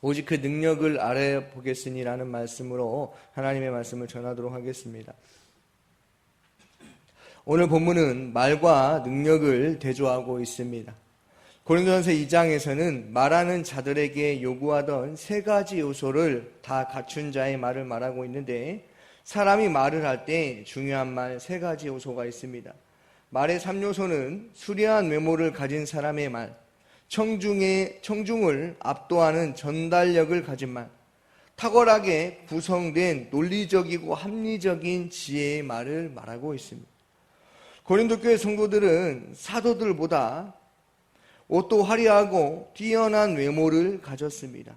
오직 그 능력을 알아보겠으니라는 말씀으로 하나님의 말씀을 전하도록 하겠습니다. 오늘 본문은 말과 능력을 대조하고 있습니다. 고린도전서 2장에서는 말하는 자들에게 요구하던 세 가지 요소를 다 갖춘 자의 말을 말하고 있는데, 사람이 말을 할 때 중요한 말 세 가지 요소가 있습니다. 말의 3요소는 수려한 외모를 가진 사람의 말, 청중을 압도하는 전달력을 가진 말, 탁월하게 구성된 논리적이고 합리적인 지혜의 말을 말하고 있습니다. 고린도 교회 성도들은 사도들보다 옷도 화려하고 뛰어난 외모를 가졌습니다.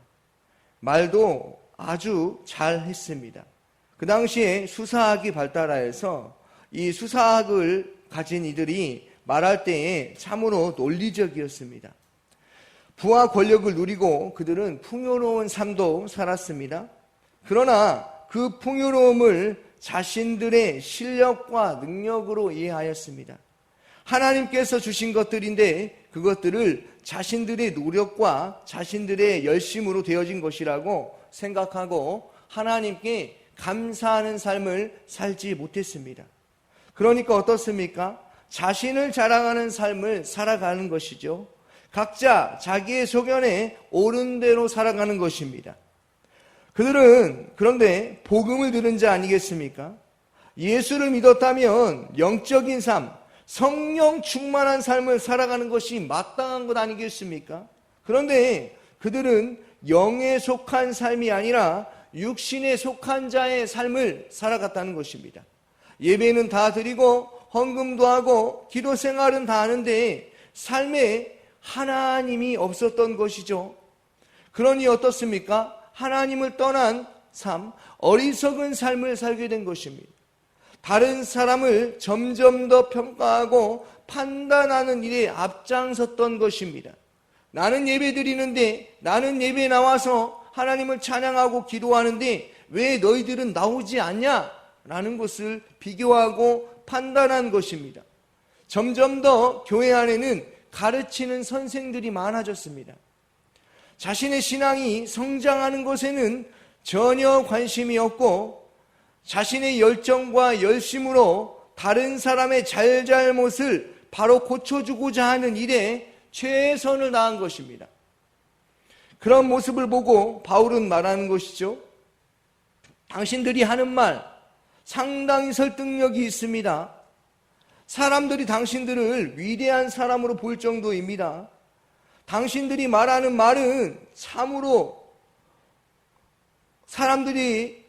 말도 아주 잘했습니다. 그 당시에 수사학이 발달하여서 이 수사학을 가진 이들이 말할 때에 참으로 논리적이었습니다. 부와 권력을 누리고 그들은 풍요로운 삶도 살았습니다. 그러나 그 풍요로움을 자신들의 실력과 능력으로 이해하였습니다. 하나님께서 주신 것들인데 그것들을 자신들의 노력과 자신들의 열심으로 되어진 것이라고 생각하고 하나님께 감사하는 삶을 살지 못했습니다. 그러니까 어떻습니까? 자신을 자랑하는 삶을 살아가는 것이죠. 각자 자기의 소견에 옳은 대로 살아가는 것입니다. 그들은 그런데 복음을 들은 자 아니겠습니까? 예수를 믿었다면 영적인 삶, 성령 충만한 삶을 살아가는 것이 마땅한 것 아니겠습니까? 그런데 그들은 영에 속한 삶이 아니라 육신에 속한 자의 삶을 살아갔다는 것입니다. 예배는 다 드리고 헌금도 하고 기도 생활은 다 하는데 삶에 하나님이 없었던 것이죠. 그러니 어떻습니까? 하나님을 떠난 삶, 어리석은 삶을 살게 된 것입니다. 다른 사람을 점점 더 평가하고 판단하는 일에 앞장섰던 것입니다. 나는 예배 드리는데, 나는 예배에 나와서 하나님을 찬양하고 기도하는데 왜 너희들은 나오지 않냐? 라는 것을 비교하고 판단한 것입니다. 점점 더 교회 안에는 가르치는 선생들이 많아졌습니다. 자신의 신앙이 성장하는 것에는 전혀 관심이 없고 자신의 열정과 열심으로 다른 사람의 잘못을 바로 고쳐주고자 하는 일에 최선을 다한 것입니다. 그런 모습을 보고 바울은 말하는 것이죠. 당신들이 하는 말 상당히 설득력이 있습니다. 사람들이 당신들을 위대한 사람으로 볼 정도입니다. 당신들이 말하는 말은 참으로 사람들이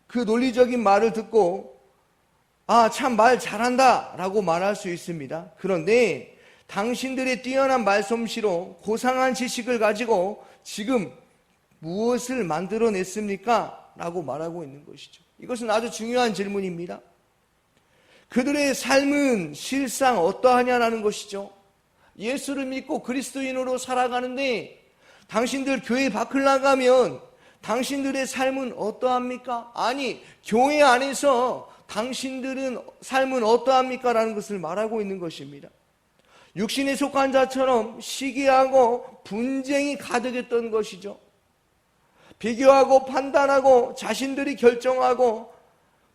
그 논리적인 말을 듣고 참 말 잘한다 라고 말할 수 있습니다. 그런데 당신들의 뛰어난 말솜씨로 고상한 지식을 가지고 지금 무엇을 만들어냈습니까? 라고 말하고 있는 것이죠. 이것은 아주 중요한 질문입니다. 그들의 삶은 실상 어떠하냐라는 것이죠. 예수를 믿고 그리스도인으로 살아가는데 당신들 교회 밖을 나가면 당신들의 삶은 어떠합니까? 아니, 교회 안에서 당신들은 삶은 어떠합니까? 라는 것을 말하고 있는 것입니다. 육신에 속한 자처럼 시기하고 분쟁이 가득했던 것이죠. 비교하고 판단하고 자신들이 결정하고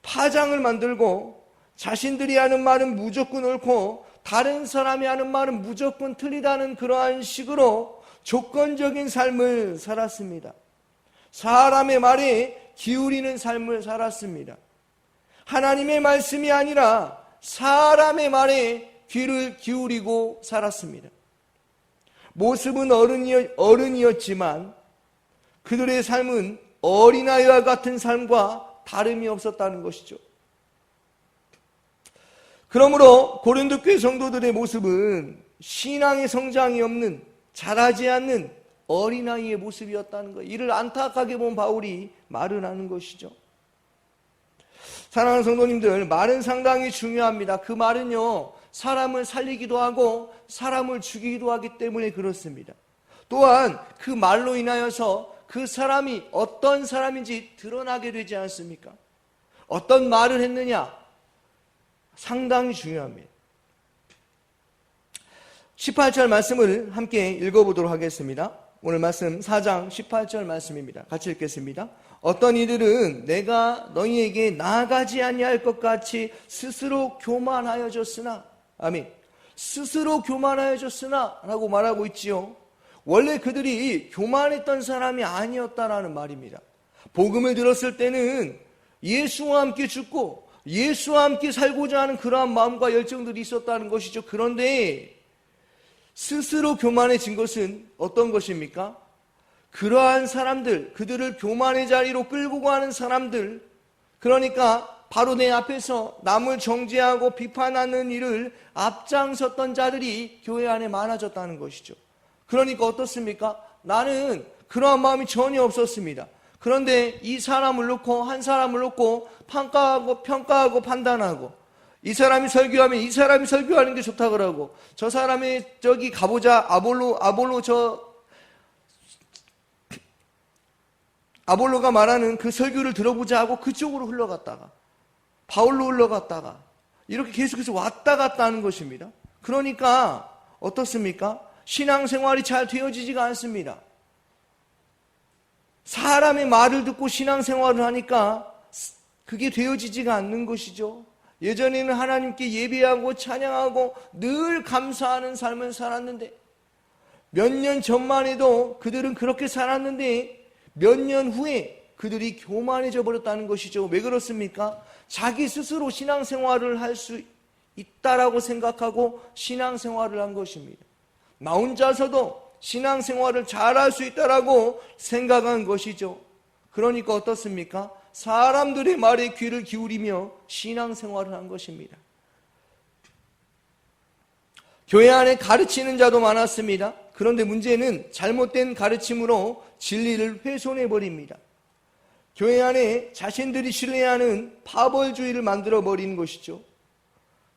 파장을 만들고 자신들이 하는 말은 무조건 옳고 다른 사람이 하는 말은 무조건 틀리다는 그러한 식으로 조건적인 삶을 살았습니다. 사람의 말에 기울이는 삶을 살았습니다. 하나님의 말씀이 아니라 사람의 말에 귀를 기울이고 살았습니다. 모습은 어른이었지만 그들의 삶은 어린아이와 같은 삶과 다름이 없었다는 것이죠. 그러므로 고린도 교회 성도들의 모습은 신앙의 성장이 없는, 자라지 않는 어린아이의 모습이었다는 거예요. 이를 안타깝게 본 바울이 말을 하는 것이죠. 사랑하는 성도님들, 말은 상당히 중요합니다. 그 말은요, 사람을 살리기도 하고 사람을 죽이기도 하기 때문에 그렇습니다. 또한 그 말로 인하여서 그 사람이 어떤 사람인지 드러나게 되지 않습니까? 어떤 말을 했느냐? 상당히 중요합니다. 18절 말씀을 함께 읽어보도록 하겠습니다. 오늘 말씀 4장 18절 말씀입니다. 같이 읽겠습니다. 어떤 이들은 내가 너희에게 나아가지 아니할 것 같이 스스로 교만하여졌으나, 아멘, 스스로 교만하여졌으나 라고 말하고 있지요. 원래 그들이 교만했던 사람이 아니었다라는 말입니다. 복음을 들었을 때는 예수와 함께 죽고 예수와 함께 살고자 하는 그러한 마음과 열정들이 있었다는 것이죠. 그런데 스스로 교만해진 것은 어떤 것입니까? 그러한 사람들, 그들을 교만의 자리로 끌고 가는 사람들, 그러니까 바로 내 앞에서 남을 정죄하고 비판하는 일을 앞장섰던 자들이 교회 안에 많아졌다는 것이죠. 그러니까 어떻습니까? 나는 그러한 마음이 전혀 없었습니다. 그런데 이 사람을 놓고, 한 사람을 놓고 평가하고 판단하고, 이 사람이 설교하면 이 사람이 설교하는 게 좋다 그러고, 저 사람이 저기 가보자, 아볼로가 말하는 그 설교를 들어보자 하고 그쪽으로 흘러갔다가 바울로 흘러갔다가 이렇게 계속해서 왔다 갔다 하는 것입니다. 그러니까 어떻습니까? 신앙생활이 잘 되어지지가 않습니다. 사람의 말을 듣고 신앙생활을 하니까 그게 되어지지가 않는 것이죠. 예전에는 하나님께 예배하고 찬양하고 늘 감사하는 삶을 살았는데, 몇 년 전만 해도 그들은 그렇게 살았는데 몇 년 후에 그들이 교만해져 버렸다는 것이죠. 왜 그렇습니까? 자기 스스로 신앙생활을 할 수 있다라고 생각하고 신앙생활을 한 것입니다. 나 혼자서도 신앙생활을 잘할 수 있다라고 생각한 것이죠. 그러니까 어떻습니까? 사람들의 말에 귀를 기울이며 신앙생활을 한 것입니다. 교회 안에 가르치는 자도 많았습니다. 그런데 문제는 잘못된 가르침으로 진리를 훼손해버립니다. 교회 안에 자신들이 신뢰하는 파벌주의를 만들어버리는 것이죠.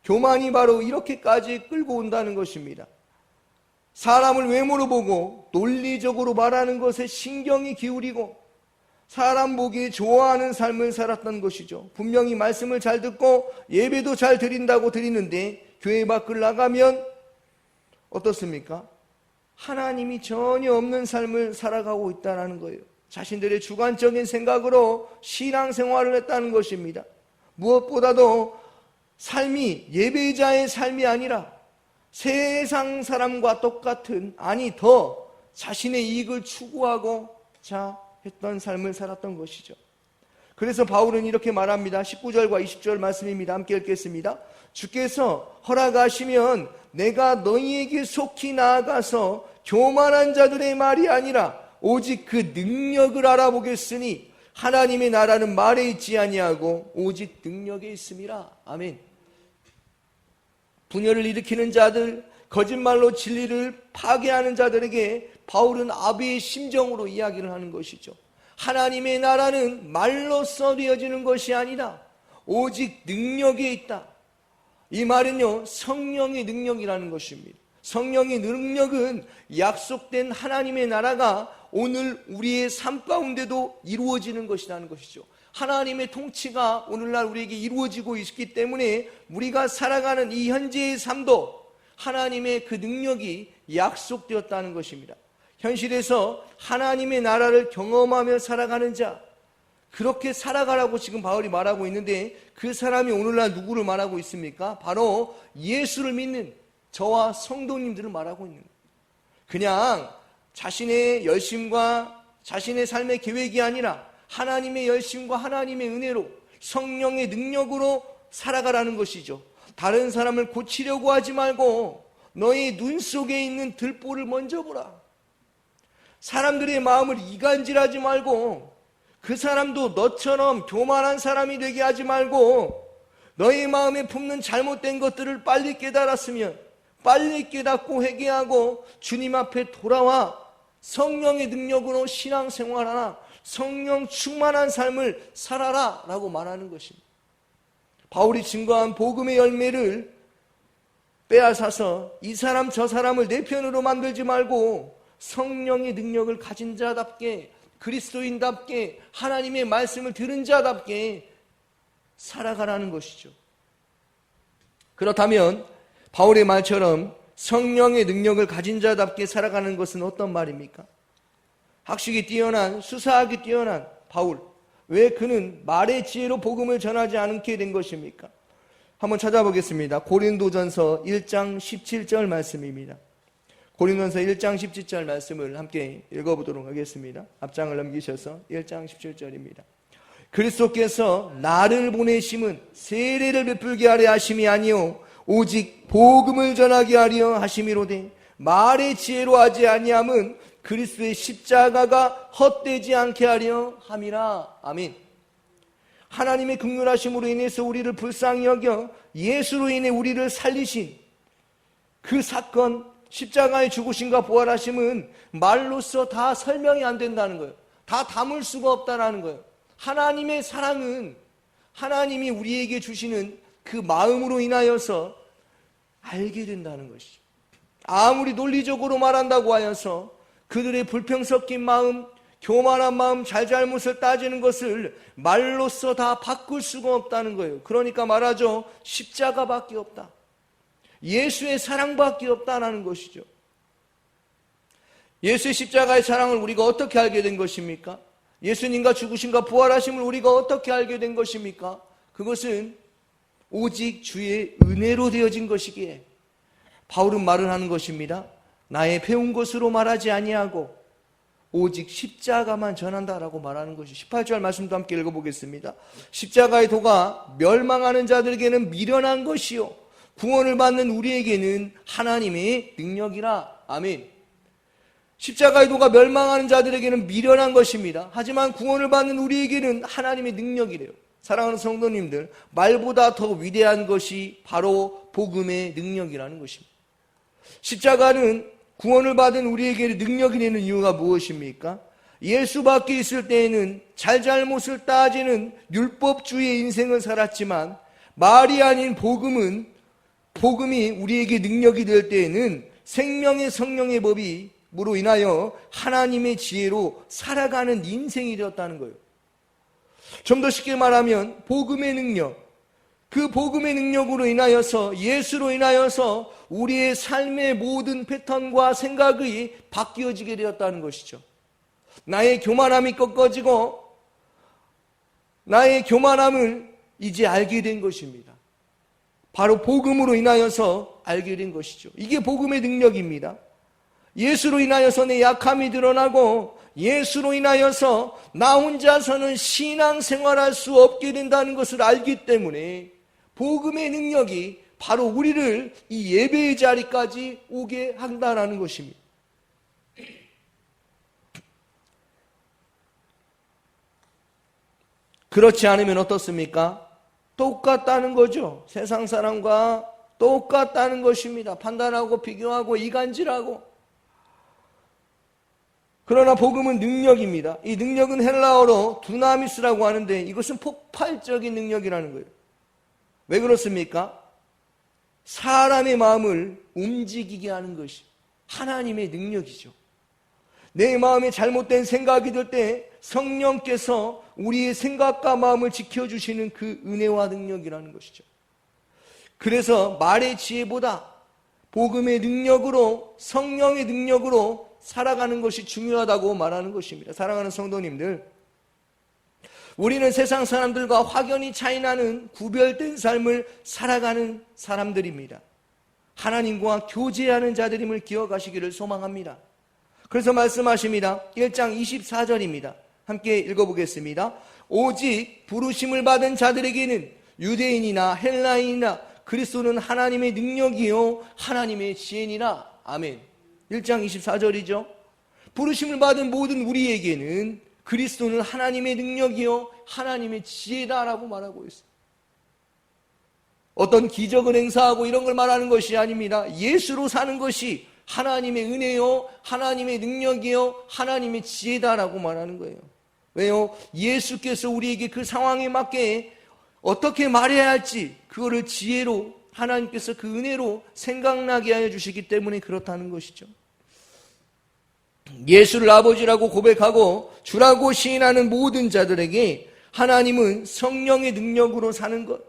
교만이 바로 이렇게까지 끌고 온다는 것입니다. 사람을 외모로 보고 논리적으로 말하는 것에 신경이 기울이고 사람 보기 좋아하는 삶을 살았던 것이죠. 분명히 말씀을 잘 듣고 예배도 잘 드린다고 드리는데 교회 밖을 나가면 어떻습니까? 하나님이 전혀 없는 삶을 살아가고 있다는 거예요. 자신들의 주관적인 생각으로 신앙생활을 했다는 것입니다. 무엇보다도 삶이 예배자의 삶이 아니라 세상 사람과 똑같은, 아니 더 자신의 이익을 추구하고 했던 삶을 살았던 것이죠. 그래서 바울은 이렇게 말합니다. 19절과 20절 말씀입니다. 함께 읽겠습니다. 주께서 허락하시면 내가 너희에게 속히 나아가서 교만한 자들의 말이 아니라 오직 그 능력을 알아보겠으니 하나님의 나라는 말에 있지 아니하고 오직 능력에 있음이라. 아멘. 분열을 일으키는 자들, 거짓말로 진리를 파괴하는 자들에게 바울은 아비의 심정으로 이야기를 하는 것이죠. 하나님의 나라는 말로써 되어지는 것이 아니라 오직 능력에 있다. 이 말은요, 성령의 능력이라는 것입니다. 성령의 능력은 약속된 하나님의 나라가 오늘 우리의 삶 가운데도 이루어지는 것이라는 것이죠. 하나님의 통치가 오늘날 우리에게 이루어지고 있기 때문에 우리가 살아가는 이 현재의 삶도 하나님의 그 능력이 약속되었다는 것입니다. 현실에서 하나님의 나라를 경험하며 살아가는 자, 그렇게 살아가라고 지금 바울이 말하고 있는데 그 사람이 오늘날 누구를 말하고 있습니까? 바로 예수를 믿는 저와 성도님들을 말하고 있는 거예요. 그냥 자신의 열심과 자신의 삶의 계획이 아니라 하나님의 열심과 하나님의 은혜로 성령의 능력으로 살아가라는 것이죠. 다른 사람을 고치려고 하지 말고 너의 눈 속에 있는 들보를 먼저 보라. 사람들의 마음을 이간질하지 말고 그 사람도 너처럼 교만한 사람이 되게 하지 말고 너의 마음에 품는 잘못된 것들을 빨리 깨달았으면 빨리 깨닫고 회개하고 주님 앞에 돌아와 성령의 능력으로 신앙생활하라, 성령 충만한 삶을 살아라 라고 말하는 것입니다. 바울이 증거한 복음의 열매를 빼앗아서 이 사람 저 사람을 내 편으로 만들지 말고 성령의 능력을 가진 자답게, 그리스도인답게, 하나님의 말씀을 들은 자답게 살아가라는 것이죠. 그렇다면 바울의 말처럼 성령의 능력을 가진 자답게 살아가는 것은 어떤 말입니까? 학식이 뛰어난, 수사학이 뛰어난 바울, 왜 그는 말의 지혜로 복음을 전하지 않게 된 것입니까? 한번 찾아보겠습니다. 고린도전서 1장 17절 말씀입니다. 고린도전서 1장 17절 말씀을 함께 읽어보도록 하겠습니다. 앞장을 넘기셔서 1장 17절입니다. 그리스도께서 나를 보내심은 세례를 베풀게 하려 하심이 아니요 오직 복음을 전하게 하려 하심이로되 말의 지혜로 하지 아니함은 그리스도의 십자가가 헛되지 않게 하려 함이라. 아멘. 하나님의 긍휼하심으로 인해서 우리를 불쌍히 여겨 예수로 인해 우리를 살리신 그 사건, 십자가의 죽으심과 부활하심은 말로써 다 설명이 안 된다는 거예요. 다 담을 수가 없다는 거예요. 하나님의 사랑은 하나님이 우리에게 주시는 그 마음으로 인하여서 알게 된다는 것이죠. 아무리 논리적으로 말한다고 하여서 그들의 불평 섞인 마음, 교만한 마음, 잘잘못을 따지는 것을 말로써 다 바꿀 수가 없다는 거예요. 그러니까 말하죠. 십자가밖에 없다. 예수의 사랑밖에 없다는 것이죠. 예수의 십자가의 사랑을 우리가 어떻게 알게 된 것입니까? 예수님과 죽으심과 부활하심을 우리가 어떻게 알게 된 것입니까? 그것은 오직 주의 은혜로 되어진 것이기에 바울은 말을 하는 것입니다. 나의 배운 것으로 말하지 아니하고 오직 십자가만 전한다라고 말하는 것이 18절 말씀도 함께 읽어보겠습니다. 십자가의 도가 멸망하는 자들에게는 미련한 것이요 구원을 받는 우리에게는 하나님의 능력이라. 아멘. 십자가의 도가 멸망하는 자들에게는 미련한 것입니다. 하지만 구원을 받는 우리에게는 하나님의 능력이래요. 사랑하는 성도님들, 말보다 더 위대한 것이 바로 복음의 능력이라는 것입니다. 십자가는 구원을 받은 우리에게 능력이 되는 이유가 무엇입니까? 예수 밖에 있을 때에는 잘잘못을 따지는 율법주의의 인생을 살았지만 말이 아닌 복음이 우리에게 능력이 될 때에는 생명의 성령의 법으로 인하여 하나님의 지혜로 살아가는 인생이 되었다는 거예요. 좀 더 쉽게 말하면 복음의 능력, 그 복음의 능력으로 인하여서 예수로 인하여서 우리의 삶의 모든 패턴과 생각이 바뀌어지게 되었다는 것이죠. 나의 교만함이 꺾어지고 나의 교만함을 이제 알게 된 것입니다. 바로 복음으로 인하여서 알게 된 것이죠. 이게 복음의 능력입니다. 예수로 인하여서 내 약함이 드러나고 예수로 인하여서 나 혼자서는 신앙생활할 수 없게 된다는 것을 알기 때문에 복음의 능력이 바로 우리를 이 예배의 자리까지 오게 한다는 것입니다. 그렇지 않으면 어떻습니까? 똑같다는 거죠. 세상 사람과 똑같다는 것입니다. 판단하고 비교하고 이간질하고. 그러나 복음은 능력입니다. 이 능력은 헬라어로 두나미스라고 하는데 이것은 폭발적인 능력이라는 거예요. 왜 그렇습니까? 사람의 마음을 움직이게 하는 것이 하나님의 능력이죠. 내 마음에 잘못된 생각이 들 때 성령께서 우리의 생각과 마음을 지켜주시는 그 은혜와 능력이라는 것이죠. 그래서 말의 지혜보다 복음의 능력으로, 성령의 능력으로 살아가는 것이 중요하다고 말하는 것입니다. 사랑하는 성도님들, 우리는 세상 사람들과 확연히 차이나는 구별된 삶을 살아가는 사람들입니다. 하나님과 교제하는 자들임을 기억하시기를 소망합니다. 그래서 말씀하십니다. 1장 24절입니다. 함께 읽어보겠습니다. 오직 부르심을 받은 자들에게는 유대인이나 헬라인이나 그리스도는 하나님의 능력이요 하나님의 지혜니라. 아멘. 1장 24절이죠. 부르심을 받은 모든 우리에게는 그리스도는 하나님의 능력이요 하나님의 지혜다라고 말하고 있어요. 어떤 기적을 행사하고 이런 걸 말하는 것이 아닙니다. 예수로 사는 것이 하나님의 은혜요 하나님의 능력이요 하나님의 지혜다라고 말하는 거예요. 왜요? 예수께서 우리에게 그 상황에 맞게 어떻게 말해야 할지 그거를 지혜로 하나님께서 그 은혜로 생각나게 하여 주시기 때문에 그렇다는 것이죠. 예수를 아버지라고 고백하고 주라고 시인하는 모든 자들에게 하나님은 성령의 능력으로 사는 것,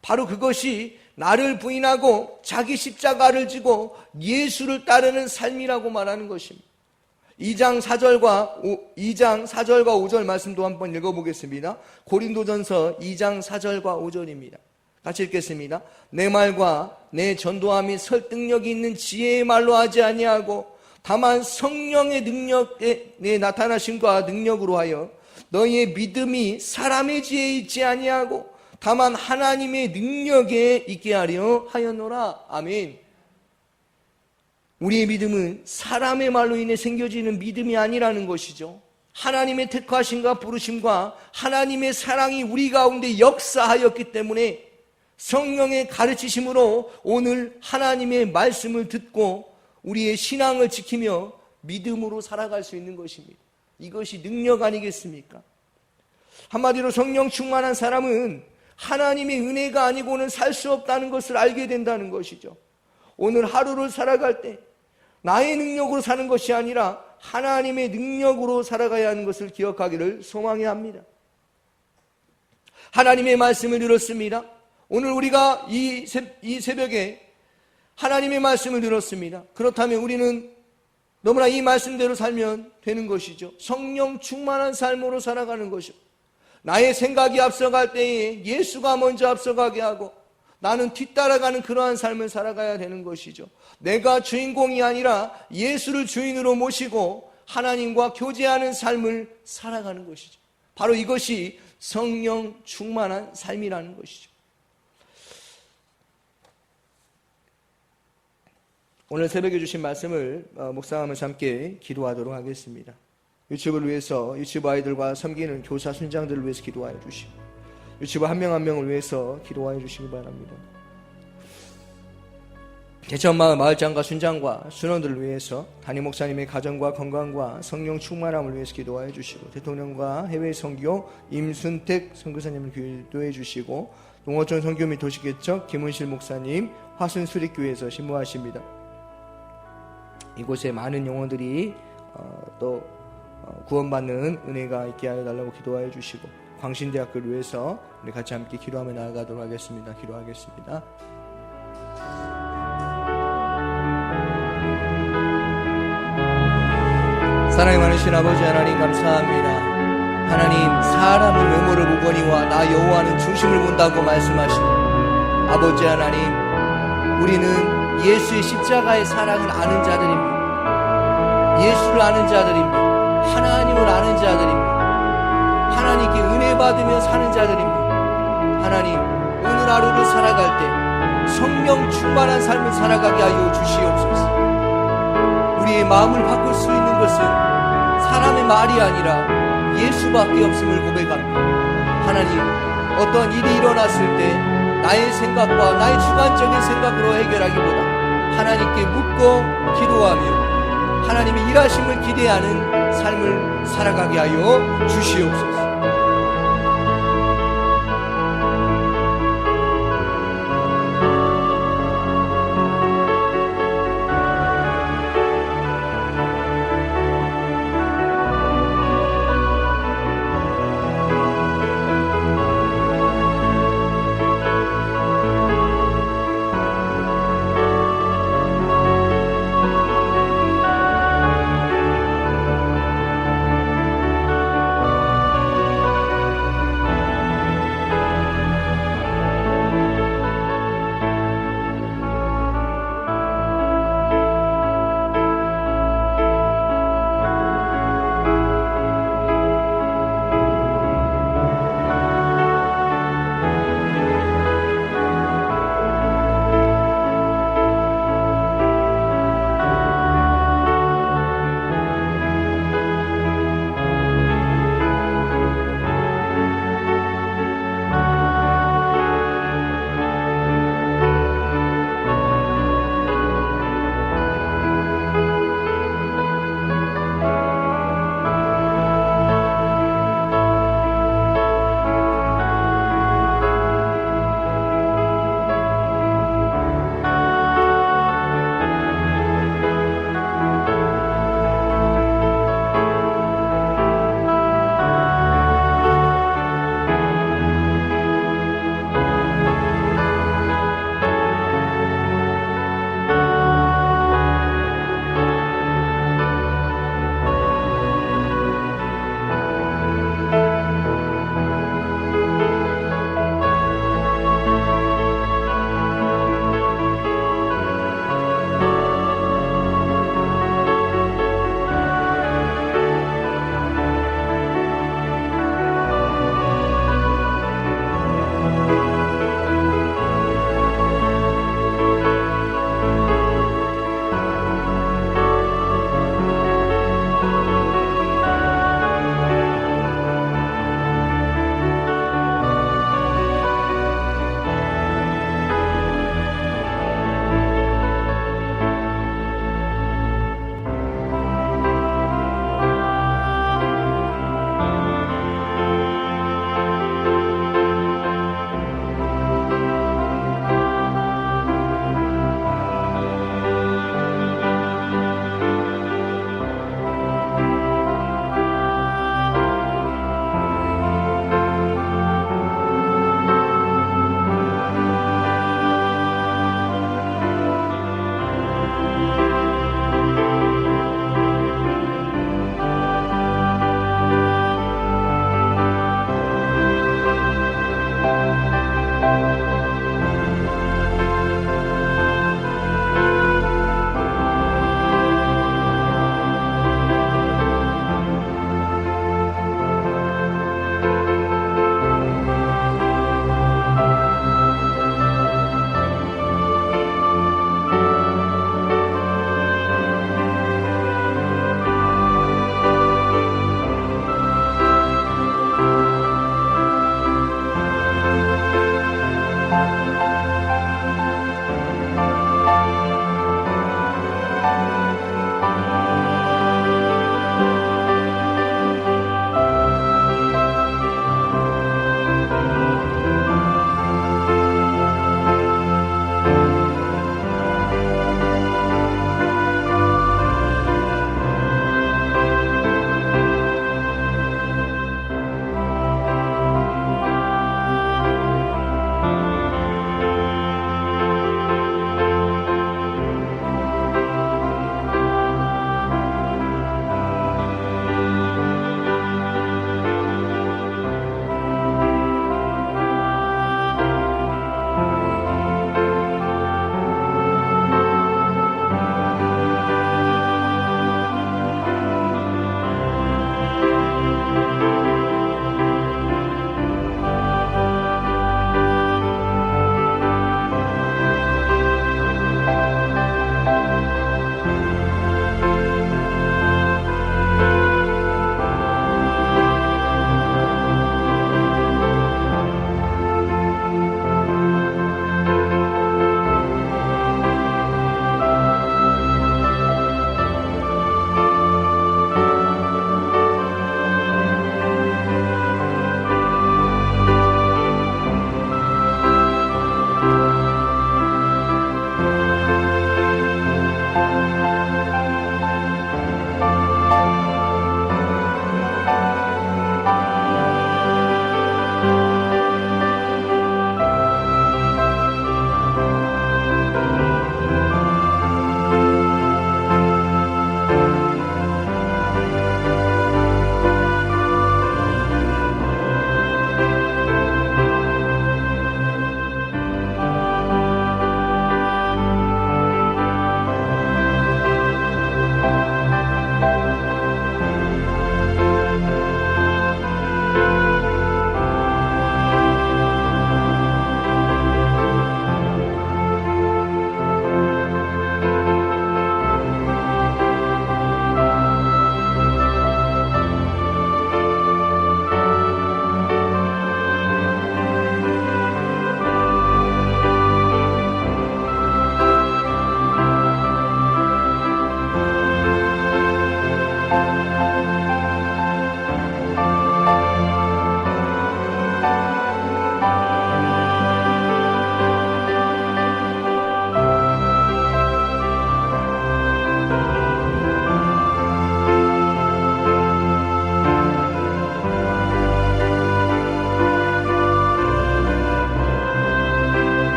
바로 그것이 나를 부인하고 자기 십자가를 지고 예수를 따르는 삶이라고 말하는 것입니다. 2장 4절과 5절 말씀도 한번 읽어보겠습니다. 고린도전서 2장 4절과 5절입니다. 같이 읽겠습니다. 내 말과 내 전도함이 설득력이 있는 지혜의 말로 하지 아니하고 다만 성령의 능력에 나타나심과 능력으로 하여 너희의 믿음이 사람의 지혜에 있지 아니하고 다만 하나님의 능력에 있게 하려 하였노라. 아멘. 우리의 믿음은 사람의 말로 인해 생겨지는 믿음이 아니라는 것이죠. 하나님의 택하심과 부르심과 하나님의 사랑이 우리 가운데 역사하였기 때문에 성령의 가르치심으로 오늘 하나님의 말씀을 듣고 우리의 신앙을 지키며 믿음으로 살아갈 수 있는 것입니다. 이것이 능력 아니겠습니까? 한마디로 성령 충만한 사람은 하나님의 은혜가 아니고는 살 수 없다는 것을 알게 된다는 것이죠. 오늘 하루를 살아갈 때 나의 능력으로 사는 것이 아니라 하나님의 능력으로 살아가야 하는 것을 기억하기를 소망해야 합니다. 하나님의 말씀을 들었습니다. 오늘 우리가 이 새벽에 하나님의 말씀을 들었습니다. 그렇다면 우리는 너무나 이 말씀대로 살면 되는 것이죠. 성령 충만한 삶으로 살아가는 것이죠. 나의 생각이 앞서갈 때에 예수가 먼저 앞서가게 하고 나는 뒤따라가는 그러한 삶을 살아가야 되는 것이죠. 내가 주인공이 아니라 예수를 주인으로 모시고 하나님과 교제하는 삶을 살아가는 것이죠. 바로 이것이 성령 충만한 삶이라는 것이죠. 오늘 새벽에 주신 말씀을 묵상하면서 함께 기도하도록 하겠습니다. 유치부를 위해서 유치부 아이들과 섬기는 교사 순장들을 위해서 기도하여 주시고 유치부 한 명 한 명을 위해서 기도하여 주시기 바랍니다. 대천마을 마을장과 순장과 순원들을 위해서 담임 목사님의 가정과 건강과 성령 충만함을 위해서 기도하여 주시고 대통령과 해외 선교 임순택 선교사님을 기도해 주시고 농어촌 선교 및 도시개척 김은실 목사님 화순 수립교회에서 신무하십니다. 이곳에 많은 영혼들이 또 구원받는 은혜가 있게 하여 달라고 기도하여 주시고 광신대학교를 위해서 우리 같이 함께 기도하며 나아가도록 하겠습니다. 기도하겠습니다. 사랑이 많으신 아버지 하나님 감사합니다. 하나님 사람은 외모를 보거니와 나 여호와는 중심을 본다고 말씀하시고 아버지 하나님 우리는 예수의 십자가의 사랑을 아는 자들입니다. 예수를 아는 자들입니다. 하나님을 아는 자들입니다. 하나님께 은혜 받으며 사는 자들입니다. 하나님 오늘 하루를 살아갈 때 성령 충만한 삶을 살아가게 하여 주시옵소서. 우리의 마음을 바꿀 수 있는 것은 사람의 말이 아니라 예수밖에 없음을 고백합니다. 하나님 어떤 일이 일어났을 때 나의 생각과 나의 주관적인 생각으로 해결하기보다 하나님께 묻고 기도하며 하나님의 일하심을 기대하는 삶을 살아가게 하여 주시옵소서.